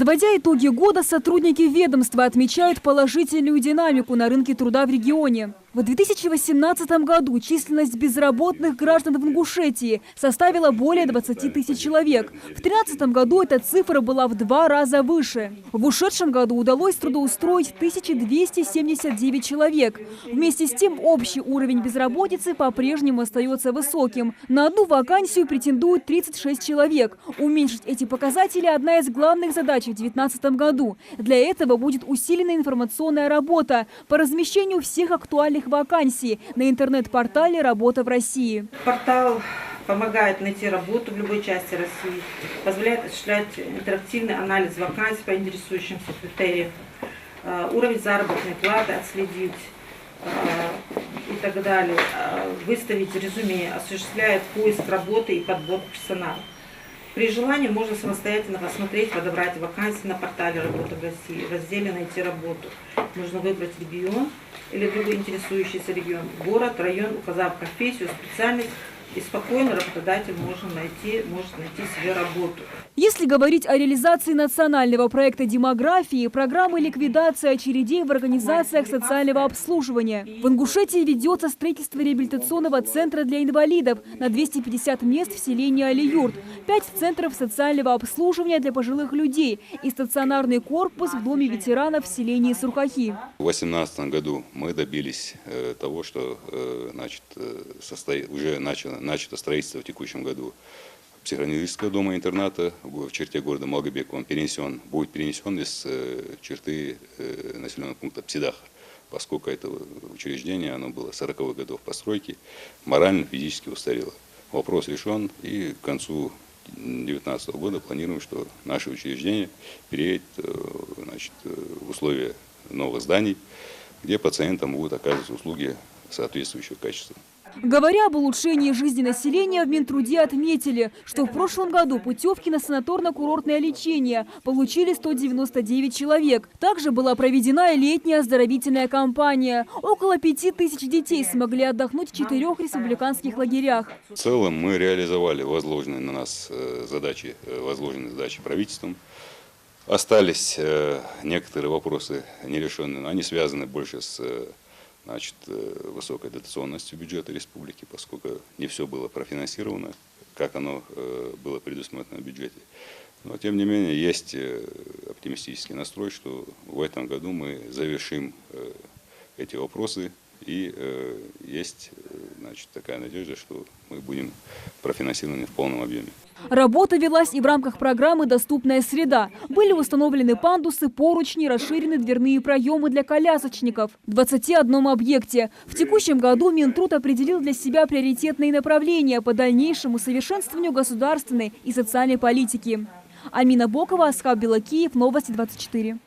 Подводя итоги года, сотрудники ведомства отмечают положительную динамику на рынке труда в регионе. В 2018 году численность безработных граждан в Ингушетии составила более 20 тысяч человек. В 2013 году эта цифра была в 2 раза выше. В ушедшем году удалось трудоустроить 1279 человек. Вместе с тем общий уровень безработицы по-прежнему остается высоким. На одну вакансию претендуют 36 человек. Уменьшить эти показатели – одна из главных задач в 2019 году. Для этого будет усилена информационная работа по размещению всех актуальных вакансий на интернет-портале «Работа в России». Портал помогает найти работу в любой части России, позволяет осуществлять интерактивный анализ вакансий по интересующимся критериям, уровень заработной платы отследить и так далее, выставить резюме, осуществляет поиск работы и подбор персонала. При желании можно самостоятельно посмотреть, подобрать вакансии на портале «Работа в России», в разделе «Найти работу». Нужно выбрать регион или другой интересующийся регион, город, район, указав профессию, специальность, и спокойно работодатель может найти себе работу. Если говорить о реализации национального проекта демографии, программы ликвидации очередей в организациях социального обслуживания. В Ингушетии ведется строительство реабилитационного центра для инвалидов на 250 мест в селении Алиюрт, 5 центров социального обслуживания для пожилых людей и стационарный корпус в доме ветеранов в селении Сурхахи. В 2018 году мы добились того, что уже начато строительство в текущем году психоаналитического дома-интерната в черте города Малгобек. Он будет перенесен из черты населенного пункта Псидах, поскольку это учреждение оно было 40-х годов постройки, морально, физически устарело. Вопрос решен, и к концу 2019 года планируем, что наше учреждение переедет в условия новых зданий, где пациентам будут оказываться услуги соответствующего качества. Говоря об улучшении жизни населения, в Минтруде отметили, что в прошлом году путевки на санаторно-курортное лечение получили 199 человек. Также была проведена и летняя оздоровительная кампания. Около 5000 детей смогли отдохнуть в 4 республиканских лагерях. В целом мы реализовали возложенные на нас задачи правительством. Остались некоторые вопросы нерешенные, но они связаны больше с высокой дотационностью бюджета республики, поскольку не все было профинансировано, как оно было предусмотрено в бюджете. Но, тем не менее, есть оптимистический настрой, что в этом году мы завершим эти вопросы, и есть такая надежда, что мы будем профинансированы в полном объеме. Работа велась и в рамках программы «Доступная среда». Были установлены пандусы, поручни, расширены дверные проемы для колясочников в 21 объекте. В текущем году Минтруд определил для себя приоритетные направления по дальнейшему совершенствованию государственной и социальной политики. Амина Бокова, Асхаб Белакиев, Новости 24.